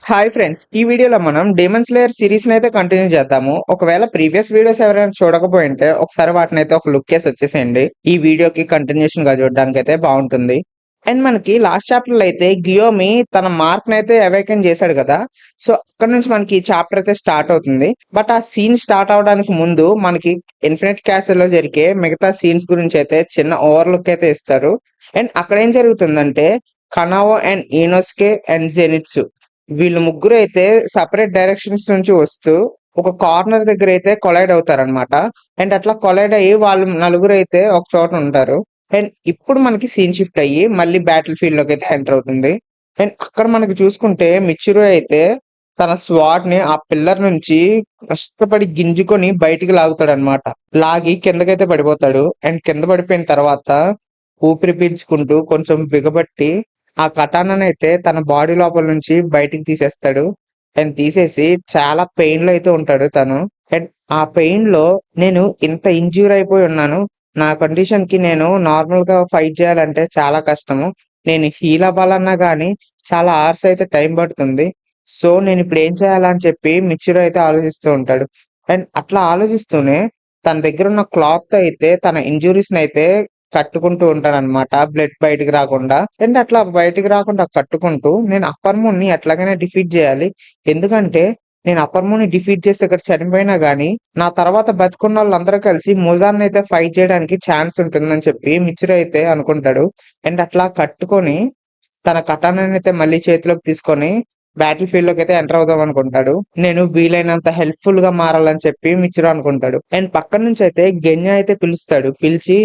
Hi friends! ఈ వీడియోలో మనం 'డీమన్ స్లేయర్' సీరీస్‌నైతే కంటిన్యూ చేద్దాము. ఒకవేళ ప్రీవియస్ వీడియోస్ ఎవరైనా చూడకపోయుంటే ఒకసారి వాటినైతే ఒక లుక్కేసి వచ్చేసేయండి. ఈ వీడియోకి కంటిన్యూషన్‌గా చూడడానికైతే బావుంటుంది. అండ్ మనకి లాస్ట్ చాప్టర్‌లో అయితే గియోమి తన మార్క్‌నైతే అవేకెన్ చేశాడు కదా! సో, అక్కడి నుంచి మనకి చాప్టర్ అయితే స్టార్ట్ అవుతుంది. బట్ ఆ సీన్ స్టార్ట్ అవ్వడానికి ముందు మనకి ఇన్ఫినిట్ క్యాసల్‌లో జరిగే మిగతా సీన్స్ గురించైతే చిన్న ఓవర్ లుక్ అయితే ఇస్తారు. అండ్ అక్కడేం జరుగుతుందంటే కనావో అండ్ ఇనోస్కే అండ్ జెనిట్సు వీళ్ళు ముగ్గురు అయితే సెపరేట్ డైరెక్షన్స్ నుంచి వస్తూ ఒక కార్నర్ దగ్గర అయితే కొలైడ్ అవుతారనమాట. అండ్ అట్లా కొలైడ్ అయ్యి వాళ్ళు నలుగురు అయితే ఒక చోట ఉంటారు. అండ్ ఇప్పుడు మనకి సీన్ షిఫ్ట్ అయ్యి మళ్ళీ బ్యాటిల్ ఫీల్డ్ లోకి అయితే ఎంటర్ అవుతుంది. అండ్ అక్కడ మనకి చూసుకుంటే మిచిరు అయితే తన స్వాట్ ని ఆ పిల్లర్ నుంచి కష్టపడి గింజుకొని బయటికి లాగుతాడనమాట. లాగి కిందకైతే పడిపోతాడు. అండ్ కింద పడిపోయిన తర్వాత ఊపిరి పీల్చుకుంటూ కొంచెం బిగబట్టి ఆ కటానానైతే తన బాడీ లోపల నుంచి బయటికి తీసేస్తాడు. అండ్ తీసేసి చాలా పెయిన్‌లో అయితే ఉంటాడు తను. అండ్ ఆ పెయిన్‌లో నేను ఇంత ఇంజ్యూర్ అయిపోయి ఉన్నాను. నా కండిషన్‌కి నేను నార్మల్‌గా ఫైట్ చేయాలంటే చాలా కష్టము. నేను హీల్ అవ్వాలన్నా గానీ చాలా అవర్స్ అయితే టైం పడుతుంది. సో, నేనిప్పుడు ఏం చేయాలా అని చెప్పి మిచిరు అయితే ఆలోచిస్తూ ఉంటాడు. అండ్ అట్లా ఆలోచిస్తూనే తన దగ్గరున్న క్లాత్‌తో అయితే తన ఇంజ్యూరీస్‌నైతే కట్టుకుంటూ ఉంటాననమాట. బ్లడ్ బయటికి రాకుండా. అండ్ అట్లా బయటికి రాకుండా కట్టుకుంటూ నేను అప్పర్ మూన్‌ని ఎట్లాగైనా డిఫీట్ జేయాలి. ఎందుకంటే నేను అప్పర్ మూన్‌ని డిఫీట్ చేసి ఇక్కడ చనిపోయినా గానీ, నా తర్వాత బతికున్నోళ్ళందరూ కలిసి ముజాన్‌నయితే ఫైట్ జేయడానికి ఛాన్స్ ఉంటుందని చెప్పి మిచిరు అయితే అనుకుంటాడు. అండ్ అట్లా కట్టుకొని తన కటానానైతే మళ్ళీ చేతిలోకి తీసుకొని బ్యాటిల్ ఫీల్డ్‌లోకైతే ఎంటర్ అవుదాం అనుకుంటాడు. నేను వీలైనంత హెల్ప్‌ఫుల్‌గా మారాలని చెప్పి మిచిరు అనుకుంటాడు. అండ్ పక్కన నుంచయితే గెన్యా అయితే పిలుస్తాడు. పిలిచి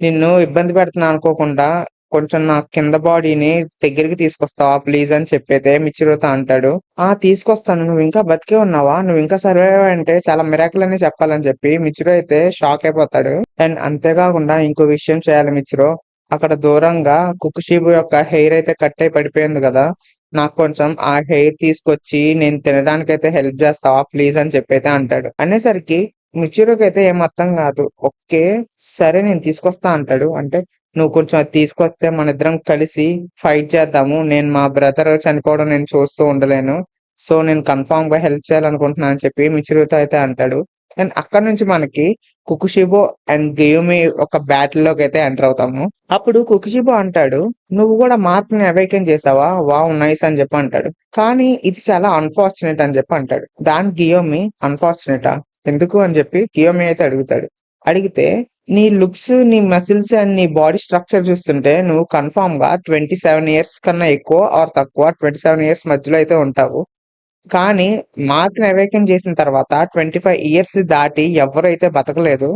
నిన్ను ఇబ్బంది పెడుతున్నా అనుకోకుండా కొంచెం నా కింద బాడీని దగ్గరికి తీసుకొస్తావా ప్లీజ్ అని చెప్పైతే మిచిరుతో అంటాడు. ఆ! తీసుకొస్తాను. నువ్వింకా బతికే ఉన్నావా? నువ్వింకా సర్వైవ్ అంటే చాలా మిరాకిల్ అనే చెప్పాలని చెప్పి మిచిరు అయితే షాక్ అయిపోతాడు. అండ్ అంతేకాకుండా ఇంకో విషయం చేయాలి మిచిరు. అక్కడ దూరంగా కుకుషిబు యొక్క హెయిర్ అయితే కట్ అయి పడిపోయింది గదా! నాకు కొంచెం ఆ హెయిర్ తీసుకొచ్చి నేను తినడానికైతే హెల్ప్ జేస్తావా ప్లీజ్ అని చెప్పైతే అంటాడు. అనేసరికి మిచిరుకైతే ఏం అర్థం గాదు. ఓకే. సరే నేను తీసుకొస్తా అంటాడు. అంటే నువ్వు కొంచెం అది తీసుకొస్తే మనిద్దరం కలిసి ఫైట్ చేద్దాము. నేను మా బ్రదర్ చనిపోవడం నేను చూస్తూ ఉండలేను. సో, నేను కన్ఫర్మ్‌గా హెల్ప్ చేయాలనుకుంటున్నా అని చెప్పి మిచిరుతో అయితే అంటాడు. అండ్ అక్కడి నుంచి మనకి కుకుషిబో అండ్ గెయుమి ఒక బ్యాటిల్‌లోకైతే ఎంటర్ అవుతాము. అప్పుడు కుకుషిబో అంటాడు, "నువ్వు గూడా మార్క్‌ని అవేకెన్ చేసావా? వావ్! నైస్" అని చెప్పి అంటాడు. కానీ ఇది చాలా అన్‌ఫార్చునేట్ అని చెప్పి అంటాడు. దానికి గియోమి అన్‌ఫార్చునేటా? ఎందుకు అని చెప్పి గియోమి అయితే అడుగుతాడు. అడిగితే నీ లుక్స్, నీ మసిల్స్ అండ్ నీ బాడీ స్ట్రక్చర్ చూస్తుంటే నువ్వు కన్ఫర్మ్‌గా 27 ఇయర్స్ కన్నా ఎక్కువ ఆర్ తక్కువ 27 ఇయర్స్ మధ్యలో అయితే ఉంటావు. కానీ మార్క్‌ని అవేకెన్ చేసిన తర్వాత 25 ఇయర్స్ దాటి ఎవ్వరైతే బతకలేదు.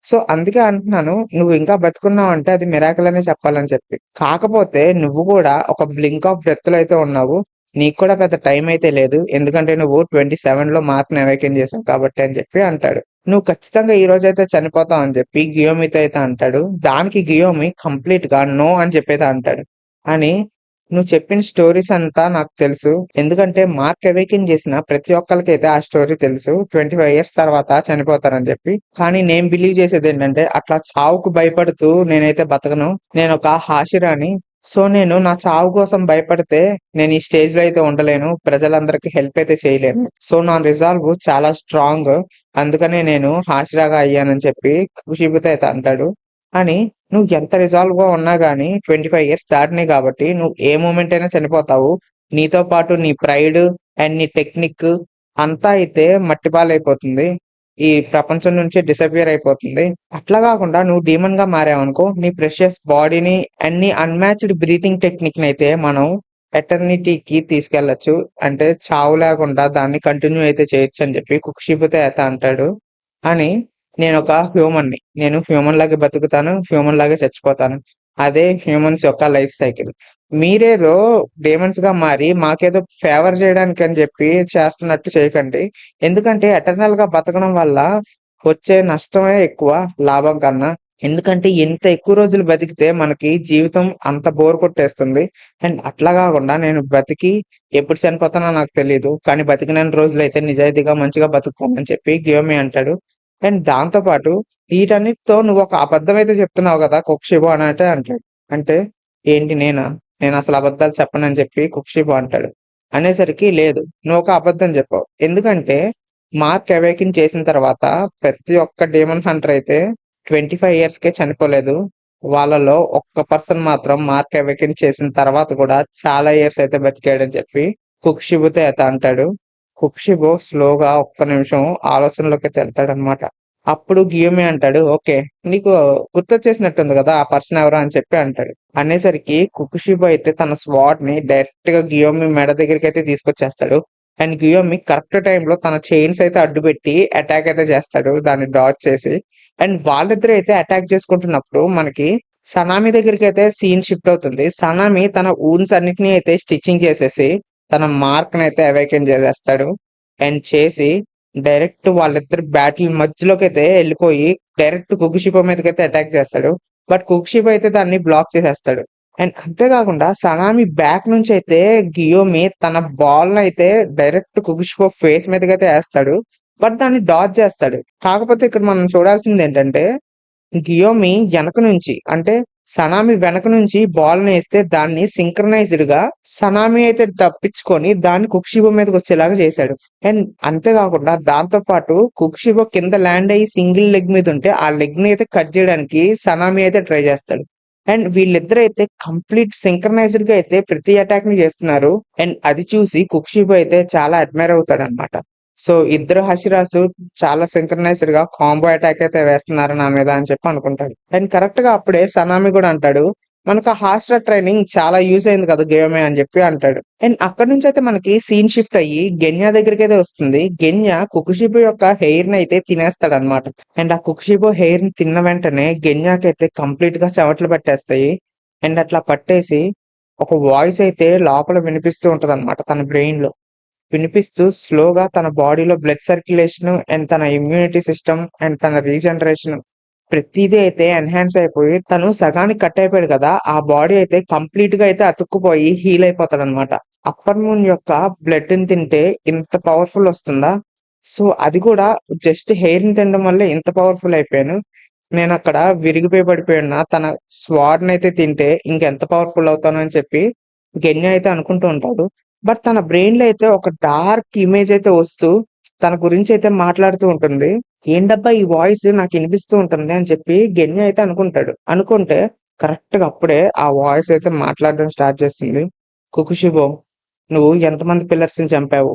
సో, అందుకే అంటున్నాను నువ్వు ఇంకా బతికున్నావంటే అది మిరాకిల్ అనే చెప్పాలని చెప్పి. కాకపోతే నువ్వు కూడా ఒక బ్లింక్ ఆఫ్ డెత్‌లో అయితే ఉన్నావు. నీకు కూడా పెద్ద టైం అయితే లేదు. ఎందుకంటే నువ్వు 27లో మార్క్‌ని అవేకెన్ చేసావు కాబట్టి అని చెప్పి అంటాడు. నువ్వు ఖచ్చితంగా ఈ రోజైతే చనిపోతావు అని చెప్పి గియోమితో అయితే అంటాడు. దానికి గియోమి కంప్లీట్‌గా నో అని చెప్పైతే అంటాడు. అని నువ్వు చెప్పిన స్టోరీస్ అంతా నాకు తెలుసు. ఎందుకంటే మార్క్ అవేకెన్ చేసిన ప్రతి ఒక్కళ్ళకైతే ఆ స్టోరీ తెలుసు. 25 ఇయర్స్ తర్వాత చనిపోతారని చెప్పి. కానీ నేను బిలీవ్ చేసేదేంటంటే అట్లా చావుకు భయపడుతూ నేనైతే బతకను. నేనొక హాషిరాని. సో, నేను నా చావు కోసం భయపడితే నేను ఈ స్టేజ్‌లో అయితే ఉండలేను. ప్రజలందరికి హెల్ప్ అయితే చేయలేను. సో, నా రిజాల్వ్ చాలా స్ట్రాంగ్. అందుకనే నేను హాషిరాగా అయ్యానని చెప్పి ఖుషీబుతో అయితే అంటాడు. అని నువ్వు ఎంత రిజాల్వ్‌గా ఉన్నా గాని 25 ఇయర్స్ దాటినాయి కాబట్టి నువ్వు ఏ మూమెంట్ అయినా చనిపోతావు. నీతో పాటు నీ ప్రైడ్ అండ్ నీ టెక్నిక్ అంతా అయితే మట్టి పాలైపోతుంది. ఈ ప్రపంచం నుంచి డిసపియర్ అయిపోతుంది. అట్లా గాకుండా నువ్వు డీమన్‌గా మారావనుకో నీ ప్రెషియస్ బాడీని అండ్ నీ అన్‌మ్యాచ్డ్ బ్రీతింగ్ టెక్నిక్‌నయితే మనం ఎటర్నిటీకి తీసుకెళ్లొచ్చు. అంటే చావు లేకుండా దాన్ని కంటిన్యూ అయితే చేయొచ్చని చెప్పి కుక్షిబుతో అయితే అంటాడు. అని నేనొక హ్యూమన్‌ని. నేను హ్యూమన్ లాగే బతుకుతాను. హ్యూమన్ లాగే చచ్చిపోతాను. అదే హ్యూమన్స్ యొక్క లైఫ్ సైకిల్. మీరేదో డేమన్స్‌గా మారి మాకేదో ఫేవర్ జేయడానికని జెప్పి చేస్తున్నట్టు చేయకండి. ఎందుకంటే ఎటర్నల్‌గా బతకడం వల్ల వచ్చే నష్టమే ఎక్కువ లాభం కన్నా. ఎందుకంటే ఎంత ఎక్కువ రోజులు బతికితే మనకి జీవితం అంత బోర్ కొట్టేస్తుంది. అండ్ అట్లా గాకుండా నేను బతికి ఎప్పుడు చనిపోతానో నాకు తెలీదు. కానీ బతికినన్ని రోజులైతే నిజాయితీగా మంచిగా బతుకుతానని చెప్పి గియోమి అంటాడు. అండ్ దాంతో పాటు వీటన్నిటితో నువ్వొక అబద్ధమైతే చెప్తున్నావు గదా! కుక్షిబో అనయితే అంటాడు. అంటే ఏంటి నేనా? నేనసలు అబద్ధాలు చెప్పనని చెప్పి కుక్షిబో అంటాడు. అనేసరికి లేదు. నువ్వొక అబద్ధం జెప్పావు. ఎందుకంటే మార్క్ అవేకెన్ చేసిన తర్వాత ప్రతి ఒక్క డీమన్ హంటర్ అయితే 25 ఇయర్స్‌కే చనిపోలేదు. వాళ్ళలో ఒక్క పర్సన్ మాత్రం మార్క్ అవేకెన్ చేసిన తర్వాత కూడా చాలా ఇయర్స్ అయితే బతికాడని చెప్పి కుక్షిబుతో అయితే అంటాడు. కుక్షిబు స్లోగా ఒక్క నిమిషం ఆలోచనలోకైతే ఎళ్తాడనమాట. అప్పుడు గియోమి అంటాడు, "ఓకే. నీకు గుర్తొచ్చేసినట్టుంది గదా! ఆ పర్సన్ ఎవరో" అని చెప్పి అంటాడు. అనేసరికి కుకుషిబో అయితే తన స్వాడ్‌ని డైరెక్ట్‌గా గియోమి మెడ దగ్గరికైతే తీసుకొచ్చేస్తాడు. అండ్ గియోమి కరెక్ట్ టైమ్‌లో తన చైన్స్ అయితే అడ్డుపెట్టి అటాక్ అయితే చేస్తాడు. దాన్ని డాడ్జ్ చేసి. అండ్ వాళ్ళిద్దరూ అయితే అటాక్ చేసుకుంటున్నప్పుడు మనకి సనామి దగ్గరికైతే సీన్ షిఫ్ట్ అవుతుంది. సనామి తన వూండ్స్ అన్నిటిని అయితే స్టిచ్చింగ్ చేసేసి తన మార్క్‌నైతే అవేకెన్ చేసేస్తాడు. అండ్ చేసి డైరెక్ట్ వాళ్ళిద్దరి బ్యాటిల్ మధ్యలోకైతే ఎళ్ళిపోయి డైరెక్ట్ కుకుషిబో మీదకైతే అటాక్ చేస్తాడు. బట్ కుకుషిబో అయితే దాన్ని బ్లాక్ చేసేస్తాడు. అండ్ అంతే కాకుండా సనామి బ్యాక్ నుంచయితే గియోమి తన బాల్‌నయితే డైరెక్ట్ కుకుషిబో ఫేస్ మీదకైతే ఏస్తాడు. బట్ దాన్ని డాడ్జ్ చేస్తాడు. కాకపోతే ఇక్కడ మనం చూడాల్సిందేంటంటే గియోమి ఎనక నుంచి అంటే సనామి వెనక నుంచి బాల్‌నేస్తే దాన్ని సింక్రనైజ్డ్‌గా సనామి అయితే తప్పించుకొని దాన్ని కుక్షిబో మీదకొచ్చేలాగా చేశాడు. అండ్ అంతే కాకుండా దాంతో పాటు కుక్షిబో కింద ల్యాండ్ అయ్యి సింగిల్ లెగ్ మీద ఉంటే ఆ లెగ్‌ని అయితే కట్ చేయడానికి సనామి అయితే ట్రై చేస్తాడు. అండ్ వీళ్ళిద్దరైతే కంప్లీట్ సింక్రనైజ్డ్‌గా అయితే ప్రతి అటాక్‌ని చేస్తున్నారు. అండ్ అది చూసి కుక్షిబో అయితే చాలా అడ్మైర్ అవుతాడన్నమాట. సో, ఇద్దరు హషిరాసు చాలా సింక్రనైజ్డ్‌గా కాంబో అటాక్ అయితే వేస్తున్నారు నా మీద అని చెప్పి అనుకుంటాడు. అండ్ కరెక్ట్‌గా అప్పుడే సనామి కూడా అంటాడు, "మనకు ఆ హాస్టల్ ట్రైనింగ్ చాలా యూజ్ అయింది కదా! గేమే" అని చెప్పి అంటాడు. అండ్ అక్కడి నుంచయితే మనకి సీన్ షిఫ్ట్ అయ్యి గెన్యా దగ్గరికైతే వస్తుంది. గెన్యా కుకుషిబో యొక్క హెయిర్‌ని అయితే తినేస్తాడన్నమాట. అండ్ ఆ కుకుషిబో హెయిర్‌ని తిన్న వెంటనే గెన్యాకైతే కంప్లీట్‌గా చెమటలు పట్టేస్తాయి. అండ్ అట్లా పట్టేసి ఒక వాయిస్ అయితే లోపల వినిపిస్తూ ఉంటదన్నమాట తన బ్రెయిన్‌లో. వినిపిస్తూ స్లోగా తన బాడీలో బ్లడ్ సర్క్యులేషన్ అండ్ తన ఇమ్యూనిటీ సిస్టమ్ అండ్ తన రీజనరేషన్ ప్రతిదీ అయితే ఎన్హాన్స్ అయిపోయి తను సగానికి కట్ అయిపోయాడు కదా! ఆ బాడీ అయితే కంప్లీట్‌గా అయితే అతుక్కుపోయి హీల్ అయిపోతాడనమాట. అప్పర్ మూన్ యొక్క బ్లడ్‌ని తింటే ఇంత పవర్‌ఫుల్ వస్తుందా? సో, అది కూడా జస్ట్ హెయిర్‌ని తినడం వల్లే ఇంత పవర్‌ఫుల్ అయిపోయాను. నేనక్కడ విరిగిపోయి పడిపోయున్న తన స్వాడ్‌నయితే తింటే ఇంకెంత పవర్‌ఫుల్ అవుతానో అని చెప్పి గెన్యా అయితే అనుకుంటూ ఉంటాడు. బట్ తన బ్రెయిన్‌లో అయితే ఒక డార్క్ ఇమేజ్ అయితే వస్తూ, తన గురించయితే మాట్లాడుతూ ఉంటుంది. ఏంటబ్బా! ఈ వాయిస్ నాకినిపిస్తూ ఉంటుంది అని చెప్పి గెన్యా అయితే అనుకుంటాడు. అనుకుంటే కరెక్ట్‌గా అప్పుడే ఆ వాయిస్ అయితే మాట్లాడడం స్టార్ట్ చేస్తుంది. "కుకుషిబో, నువ్వు ఎంతమంది పిల్లర్స్‌ని చంపావు?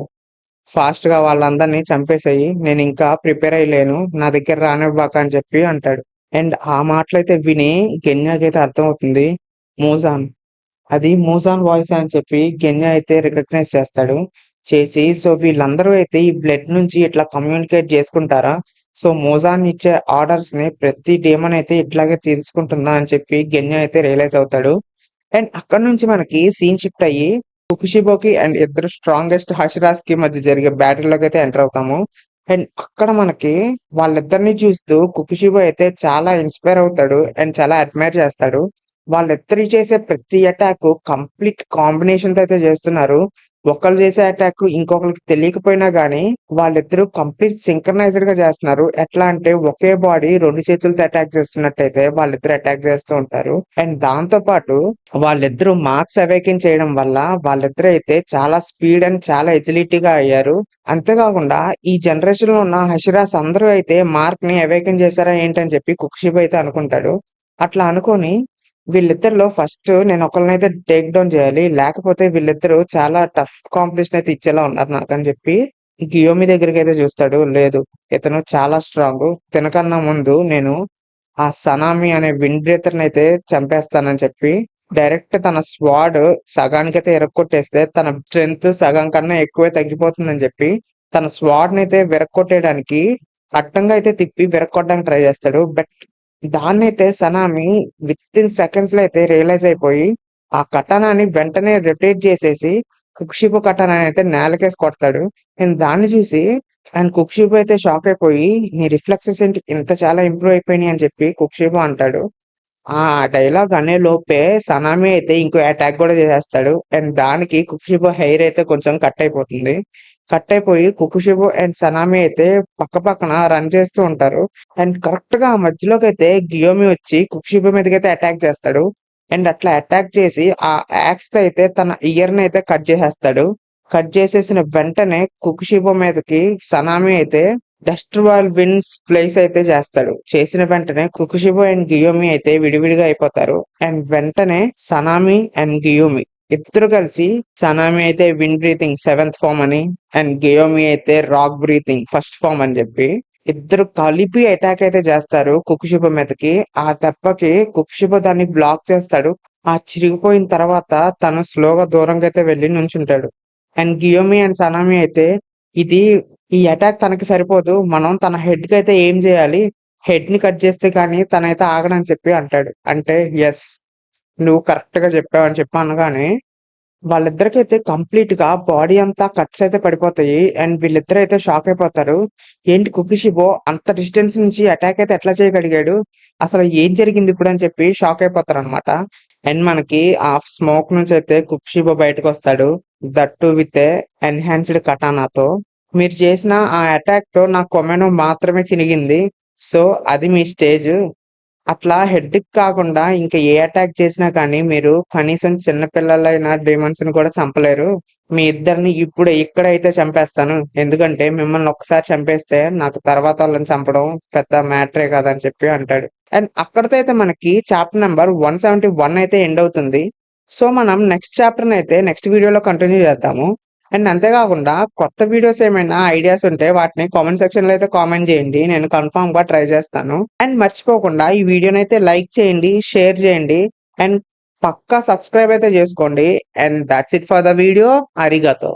ఫాస్ట్‌గా వాళ్ళందరిని చంపేసేయి. నేనింకా ప్రిపేర్ అయ్యలేను. నా దగ్గర రానివ్వబాక" అని చెప్పి అంటాడు. అండ్ ఆ మాటలైతే విని గెన్యాకైతే అర్థమవుతుంది. మూజాన్ అది మూజాన్ వాయిసే అని చెప్పి గెన్యా అయితే రికగ్నైజ్ చేస్తాడు. చేసి సో, వీళ్ళందరూ అయితే ఈ బ్లడ్ నుంచి ఇట్లా కమ్యూనికేట్ చేసుకుంటారా? సో, మూజాన్ ఇచ్చే ఆర్డర్స్‌ని ప్రతి డీమన్ అయితే ఇట్లాగే తీసుకుంటుందా అని చెప్పి గెన్యా అయితే రియలైజ్ అవుతాడు. అండ్ అక్కడి నుంచి మనకి సీన్ షిఫ్ట్ అయ్యి కుకుషిబోకి అండ్ ఇద్దరు స్ట్రాంగెస్ట్ హషిరాస్‌కి మధ్య జరిగే బ్యాటిల్‌లోకైతే ఎంటర్ అవుతాము. అండ్ అక్కడ మనకి వాళ్ళిద్దరిని చూస్తూ కుకుషిబో అయితే చాలా ఇన్‌స్పైర్ అవుతాడు. అండ్ చాలా అడ్మైర్ చేస్తాడు. వాళ్ళిద్దరు చేసే ప్రతి అటాక్ కంప్లీట్ కాంబినేషన్‌తో అయితే చేస్తున్నారు. ఒకళ్ళు చేసే అటాక్ ఇంకొకళ్ళకి తెలియకపోయినా గానీ, వాళ్ళిద్దరూ కంప్లీట్ సింక్రనైజ్డ్‌గా చేస్తున్నారు. ఎట్లా అంటే ఒకే బాడీ 2 చేతులతో అటాక్ చేస్తున్నట్టయితే వాళ్ళిద్దరూ అటాక్ చేస్తూ ఉంటారు. అండ్ దాంతో పాటు వాళ్ళిద్దరూ మార్క్స్ అవేకెన్ చేయడం వల్ల వాళ్ళిద్దరైతే చాలా స్పీడ్ అండ్ చాలా ఎజిలిటీగా అయ్యారు. అంతేకాకుండా ఈ జనరేషన్‌లో ఉన్న హషిరాస్ అందరూ అయితే మార్క్‌ని అవేకెన్ చేశారా ఏంటని చెప్పి కుక్షిబో అయితే అనుకుంటాడు. అట్లా అనుకోని వీళ్ళిద్దరిలో ఫస్ట్ నేనొకళ్ళనైతే టేక్ డౌన్ చేయాలి. లేకపోతే వీళ్ళిద్దరూ చాలా టఫ్ కాంపిటీషన్ అయితే ఇచ్చేలా ఉన్నారు నాకని చెప్పి గియోమి దగ్గరికైతే చూస్తాడు. లేదు, ఇతను చాలా స్ట్రాంగు. తినకన్నా ముందు నేను ఆ సనామి అనే విండ్ బ్రీతర్‌నయితే చంపేస్తానని చెప్పి డైరెక్ట్ తన స్వాడ్ సగానికైతే ఇరక్కొట్టేస్తే తన స్ట్రెంత్ సగం కన్నా ఎక్కువే తగ్గిపోతుందని చెప్పి తన స్వాడ్‌నయితే విరక్కొట్టేయడానికి అడ్డంగా అయితే తిప్పి విరక్కొట్టడానికి ట్రై చేస్తాడు. బట్ దాన్నైతే సనామి వితిన్ సెకండ్స్‌లో అయితే రియలైజ్ అయిపోయి, ఆ కటానాని వెంటనే రొటేట్ చేసేసి, కుక్షిబో కటానానైతే నేలకేసి కొడతాడు. అండ్ దాన్ని చూసి అండ్ కుక్షిబో అయితే షాక్ అయిపోయి, "నీ రిఫ్లెక్సెస్ ఏంటి ఇంత చాలా ఇంప్రూవ్ అయిపోయినాయి" అని చెప్పి కుక్షిబో అంటాడు. ఆ డైలాగ్ అనే లోపే సనామి అయితే ఇంకో అటాక్ గూడా చేసేస్తాడు. అండ్ దానికి కుకుషిబో హెయిర్ అయితే కొంచెం కట్ అయిపోతుంది. కట్ అయిపోయి కుకుషిబో అండ్ సనామి అయితే పక్క పక్కన రన్ చేస్తూ ఉంటారు. అండ్ కరెక్ట్‌గా ఆ మధ్యలోకైతే గియోమి వచ్చి కుకుషిబో మీదకైతే అటాక్ చేస్తాడు. అండ్ అట్లా అటాక్ చేసి ఆ యాక్స్‌తో అయితే తన ఇయర్‌ని అయితే కట్ చేసేస్తాడు. కట్ చేసేసిన వెంటనే కుకుషిబో మీదకి సనామి అయితే డస్ట్ వాల్ విన్స్ ప్లేస్ అయితే చేస్తాడు. చేసిన వెంటనే కుకుషిబో అండ్ గియోమి అయితే విడివిడిగా అయిపోతారు. అండ్ వెంటనే సనామి అండ్ గియోమి ఇద్దరు కలిసి, సనామి అయితే విండ్ బ్రీతింగ్ 7th ఫామ్ అని అండ్ గియోమి అయితే రాక్ బ్రీతింగ్ 1st ఫామ్ అని చెప్పి ఇద్దరు కలిపి అటాక్ అయితే చేస్తారు కుకుషిబో మీదకి. ఆ దెబ్బకి కుకుషిబో దాన్ని బ్లాక్ చేస్తాడు. ఆ చిరిగిపోయిన తర్వాత తను స్లోగా దూరంగా అయితే వెళ్ళి నుంచుంటాడు. అండ్ గియోమి అండ్ సనామి అయితే ఇది ఈ అటాక్ తనకి సరిపోదు, మనం తన హెడ్ కి అయితే ఏం చేయాలి, హెడ్ ని కట్ చేస్తే కానీ తనైతే ఆగడని చెప్పి అంటాడు. అంటే ఎస్, నువ్వు కరెక్ట్ గా చెప్పావు అని చెప్పి అనగానే వాళ్ళిద్దరికైతే కంప్లీట్ గా బాడీ అంతా కట్స్ అయితే పడిపోతాయి. అండ్ వీళ్ళిద్దరు అయితే షాక్ అయిపోతారు. ఏంటి కుకుషిబో అంత డిస్టెన్స్ నుంచి అటాక్ అయితే ఎట్లా చేయగలిగాడు, అసలు ఏం జరిగింది ఇప్పుడు అని చెప్పి షాక్ అయిపోతారు అనమాట. అండ్ మనకి ఆ స్మోక్ నుంచి అయితే కుకుషిబో బయటకు వస్తాడు, దట్టు విత్ ఎన్హాన్స్డ్ కటానాతో. మీరు చేసిన ఆ అటాక్ తో నా కొమెను మాత్రమే చినిగింది, సో అది మీ స్టేజ్. అట్లా హెడ్ కాకుండా ఇంకా ఏ అటాక్ చేసినా కానీ మీరు కనీసం చిన్న పిల్లలైన డేమన్స్ ని కూడా చంపలేరు. మీ ఇద్దరిని ఇప్పుడు ఇక్కడైతే చంపేస్తాను, ఎందుకంటే మిమ్మల్ని ఒక్కసారి చంపేస్తే నాకు తర్వాత వాళ్ళని చంపడం పెద్ద మ్యాటరే కాదని చెప్పి అంటాడు. అండ్ అక్కడితో అయితే మనకి చాప్టర్ నెంబర్ 171 అయితే ఎండ్ అవుతుంది. సో మనం నెక్స్ట్ చాప్టర్ అయితే నెక్స్ట్ వీడియోలో కంటిన్యూ చేద్దాము. అండ్ అంతేకాకుండా కొత్త వీడియోస్ ఏమైనా ఐడియాస్ ఉంటే వాటిని కామెంట్ సెక్షన్ లో అయితే కామెంట్ చేయండి, నేను కన్ఫామ్ గా ట్రై చేస్తాను. అండ్ మర్చిపోకుండా ఈ వీడియోని అయితే లైక్ చేయండి, షేర్ చేయండి అండ్ పక్కా సబ్స్క్రైబ్ అయితే చేసుకోండి. And that's it for the video. అరిగతో.